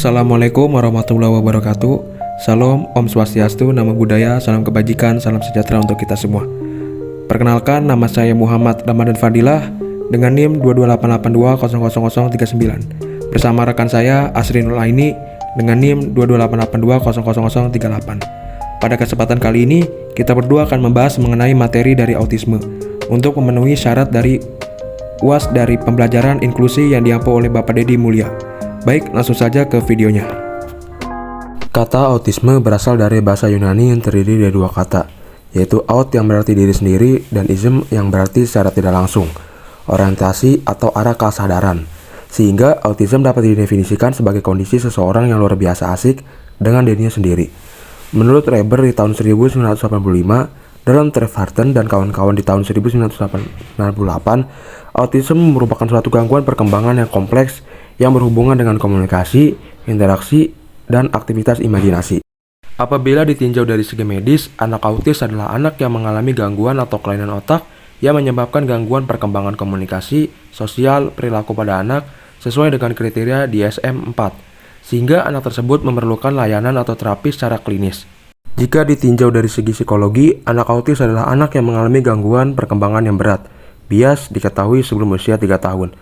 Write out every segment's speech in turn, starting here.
Assalamualaikum warahmatullahi wabarakatuh. Salam, Om Swastiastu, Namo Buddhaya, salam kebajikan, salam sejahtera untuk kita semua. Perkenalkan, nama saya Muhammad Ramadan Fadilah dengan NIM 22882000039. Bersama rekan saya Asrinul Aini dengan NIM 22882000038. Pada kesempatan kali ini, kita berdua akan membahas mengenai materi dari autisme untuk memenuhi syarat dari UAS dari pembelajaran inklusi yang diampu oleh Bapak Dedi Mulia. Baik, langsung saja ke videonya. Kata autisme berasal dari bahasa Yunani yang terdiri dari dua kata, yaitu aut yang berarti diri sendiri dan ism yang berarti secara tidak langsung, orientasi atau arah kesadaran. Sehingga autism dapat didefinisikan sebagai kondisi seseorang yang luar biasa asik dengan dirinya sendiri. Menurut Reber di tahun 1985, dalam Trevarden dan kawan-kawan di tahun 1988, autisme merupakan suatu gangguan perkembangan yang kompleks yang berhubungan dengan komunikasi, interaksi, dan aktivitas imajinasi. Apabila ditinjau dari segi medis, anak autis adalah anak yang mengalami gangguan atau kelainan otak yang menyebabkan gangguan perkembangan komunikasi, sosial, perilaku pada anak sesuai dengan kriteria DSM-4, sehingga anak tersebut memerlukan layanan atau terapi secara klinis. Jika ditinjau dari segi psikologi, anak autis adalah anak yang mengalami gangguan perkembangan yang berat, bias diketahui sebelum usia 3 tahun.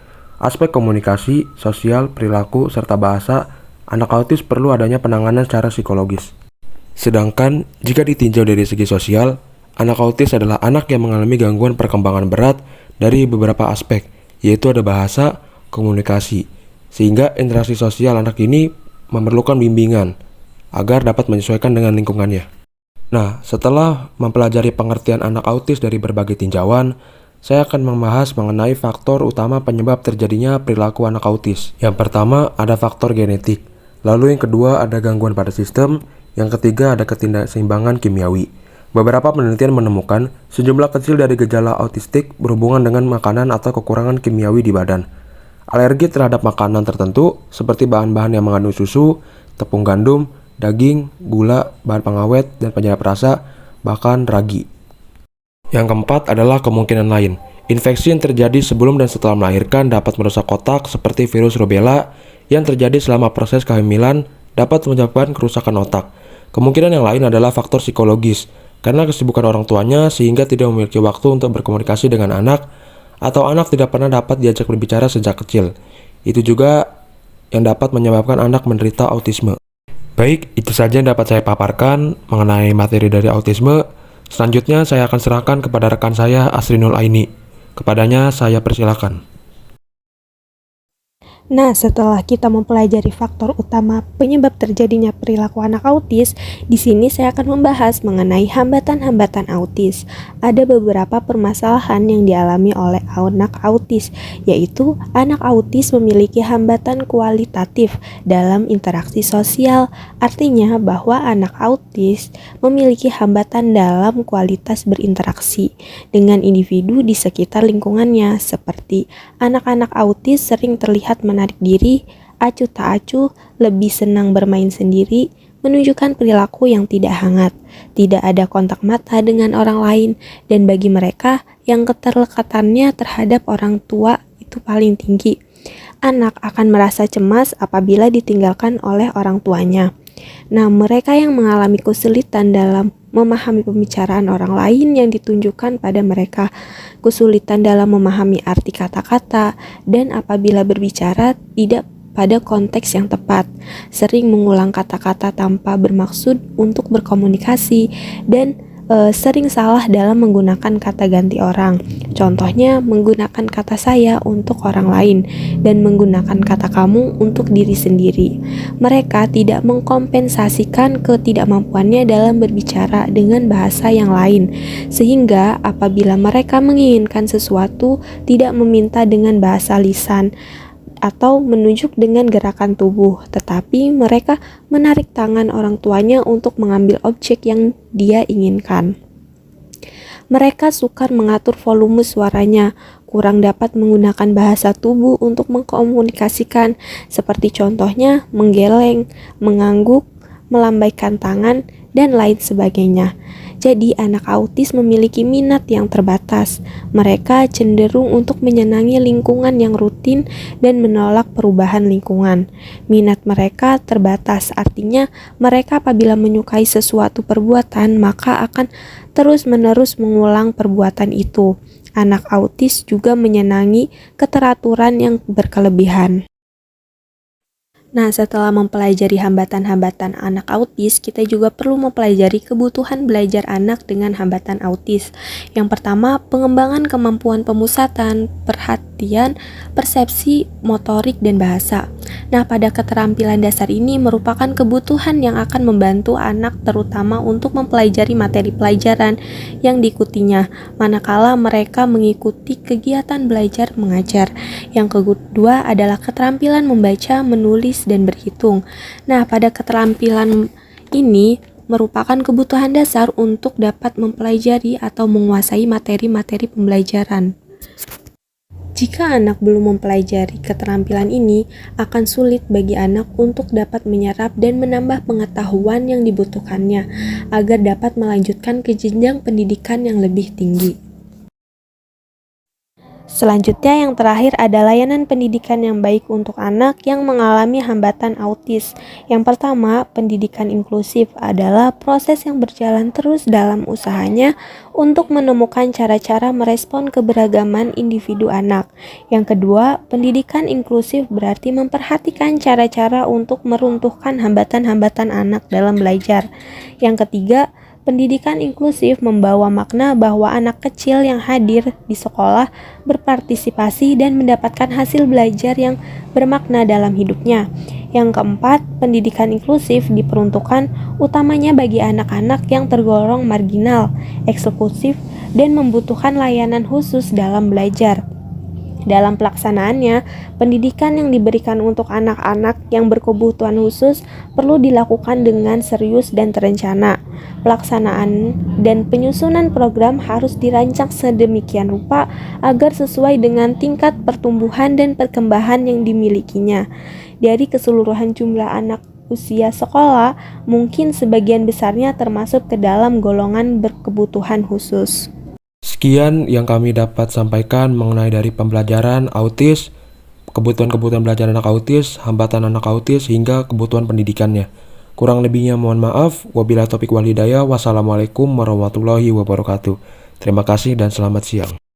Aspek komunikasi, sosial, perilaku, serta bahasa, anak autis perlu adanya penanganan secara psikologis. Sedangkan, jika ditinjau dari segi sosial, anak autis adalah anak yang mengalami gangguan perkembangan berat dari beberapa aspek, yaitu ada bahasa, komunikasi, sehingga interaksi sosial anak ini memerlukan bimbingan agar dapat menyesuaikan dengan lingkungannya. Nah, setelah mempelajari pengertian anak autis dari berbagai tinjauan, saya akan membahas mengenai faktor utama penyebab terjadinya perilaku anak autis. Yang pertama ada faktor genetik, lalu yang kedua ada gangguan pada sistem, yang ketiga ada ketidakseimbangan kimiawi. Beberapa penelitian menemukan sejumlah kecil dari gejala autistik berhubungan dengan makanan atau kekurangan kimiawi di badan. Alergi terhadap makanan tertentu seperti bahan-bahan yang mengandung susu, tepung gandum, daging, gula, bahan pengawet, dan penyedap rasa, bahkan ragi. Yang keempat adalah kemungkinan lain. Infeksi yang terjadi sebelum dan setelah melahirkan dapat merusak otak seperti virus rubella yang terjadi selama proses kehamilan dapat menyebabkan kerusakan otak. Kemungkinan yang lain adalah faktor psikologis, karena kesibukan orang tuanya sehingga tidak memiliki waktu untuk berkomunikasi dengan anak, atau anak tidak pernah dapat diajak berbicara sejak kecil. Itu juga yang dapat menyebabkan anak menderita autisme. Baik, itu saja yang dapat saya paparkan mengenai materi dari autisme. Selanjutnya saya akan serahkan kepada rekan saya Asrinul Aini. Kepadanya saya persilakan. Nah, setelah kita mempelajari faktor utama penyebab terjadinya perilaku anak autis, di sini saya akan membahas mengenai hambatan-hambatan autis. Ada beberapa permasalahan yang dialami oleh anak autis, yaitu anak autis memiliki hambatan kualitatif dalam interaksi sosial. Artinya bahwa anak autis memiliki hambatan dalam kualitas berinteraksi dengan individu di sekitar lingkungannya, seperti anak-anak autis sering terlihat menarik diri, acuh tak acuh, lebih senang bermain sendiri, menunjukkan perilaku yang tidak hangat, tidak ada kontak mata dengan orang lain, dan bagi mereka yang keterlekatannya terhadap orang tua itu paling tinggi. Anak akan merasa cemas apabila ditinggalkan oleh orang tuanya. Nah, mereka yang mengalami kesulitan dalam memahami pembicaraan orang lain yang ditunjukkan pada mereka, kesulitan dalam memahami arti kata-kata, dan apabila berbicara tidak pada konteks yang tepat, sering mengulang kata-kata tanpa bermaksud untuk berkomunikasi, dan sering salah dalam menggunakan kata ganti orang. Contohnya menggunakan kata saya untuk orang lain dan menggunakan kata kamu untuk diri sendiri. Mereka tidak mengkompensasikan ketidakmampuannya dalam berbicara dengan bahasa yang lain, sehingga apabila mereka menginginkan sesuatu tidak meminta dengan bahasa lisan atau menunjuk dengan gerakan tubuh, tetapi mereka menarik tangan orang tuanya untuk mengambil objek yang dia inginkan. Mereka sukar mengatur volume suaranya, kurang dapat menggunakan bahasa tubuh untuk mengkomunikasikan, seperti contohnya menggeleng, mengangguk, melambaikan tangan, dan lain sebagainya. Jadi, anak autis memiliki minat yang terbatas. Mereka cenderung untuk menyenangi lingkungan yang rutin dan menolak perubahan lingkungan. Minat mereka terbatas, artinya mereka apabila menyukai sesuatu perbuatan, maka akan terus-menerus mengulang perbuatan itu. Anak autis juga menyenangi keteraturan yang berkelebihan. Nah, setelah mempelajari hambatan-hambatan anak autis, kita juga perlu mempelajari kebutuhan belajar anak dengan hambatan autis. Yang pertama, pengembangan kemampuan pemusatan, perhatian, persepsi, motorik, dan bahasa. Nah, pada keterampilan dasar ini merupakan kebutuhan yang akan membantu anak terutama untuk mempelajari materi pelajaran yang diikutinya, manakala mereka mengikuti kegiatan belajar mengajar. Yang kedua adalah keterampilan membaca, menulis, dan berhitung. Nah, pada keterampilan ini merupakan kebutuhan dasar untuk dapat mempelajari atau menguasai materi-materi pembelajaran. Jika anak belum mempelajari keterampilan ini, akan sulit bagi anak untuk dapat menyerap dan menambah pengetahuan yang dibutuhkannya agar dapat melanjutkan ke jenjang pendidikan yang lebih tinggi. Selanjutnya, yang terakhir ada layanan pendidikan yang baik untuk anak yang mengalami hambatan autis. Yang pertama, pendidikan inklusif adalah proses yang berjalan terus dalam usahanya untuk menemukan cara-cara merespon keberagaman individu anak. Yang kedua, pendidikan inklusif berarti memperhatikan cara-cara untuk meruntuhkan hambatan-hambatan anak dalam belajar. Yang ketiga, pendidikan inklusif membawa makna bahwa anak kecil yang hadir di sekolah berpartisipasi dan mendapatkan hasil belajar yang bermakna dalam hidupnya. Yang keempat, pendidikan inklusif diperuntukkan utamanya bagi anak-anak yang tergolong marginal, eksklusif, dan membutuhkan layanan khusus dalam belajar. Dalam pelaksanaannya, pendidikan yang diberikan untuk anak-anak yang berkebutuhan khusus perlu dilakukan dengan serius dan terencana. Pelaksanaan dan penyusunan program harus dirancang sedemikian rupa agar sesuai dengan tingkat pertumbuhan dan perkembangan yang dimilikinya. Dari keseluruhan jumlah anak usia sekolah, mungkin sebagian besarnya termasuk ke dalam golongan berkebutuhan khusus. Sekian yang kami dapat sampaikan mengenai dari pembelajaran autis, kebutuhan-kebutuhan belajar anak autis, hambatan anak autis, hingga kebutuhan pendidikannya. Kurang lebihnya mohon maaf. Wabillahi taufiq wal hidayah. Wassalamualaikum warahmatullahi wabarakatuh. Terima kasih dan selamat siang.